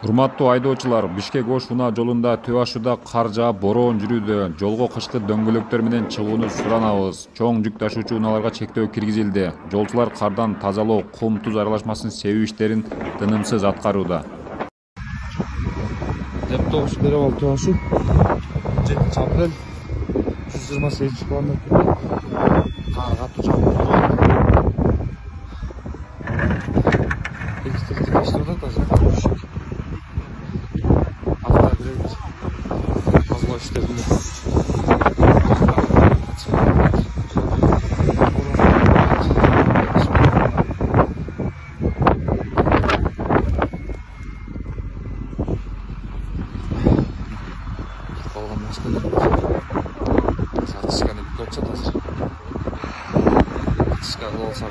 Урматтуу айдоочулар, Бишкек-Ош унаа жолунда төб ашууда кар жаап бороон жүрүүдө. Жолго кышкы дөңгөлөктөр менен чыгууну суранабыз. Чоң жүк ташуучу унааларга чектөө киргизилди. Жолчулар кардан тазалоо, кум, туз аралашмасын себүү иштерин тынымсыз аткарууда. Дептобуш берип ал төб ашу. 7 апрель 128 километр. Кар катуу жаап. Экстремдик иштер таза. Fazla işlerinde. Kalgan başka satışkanı bir kopsa da satışkanı olsa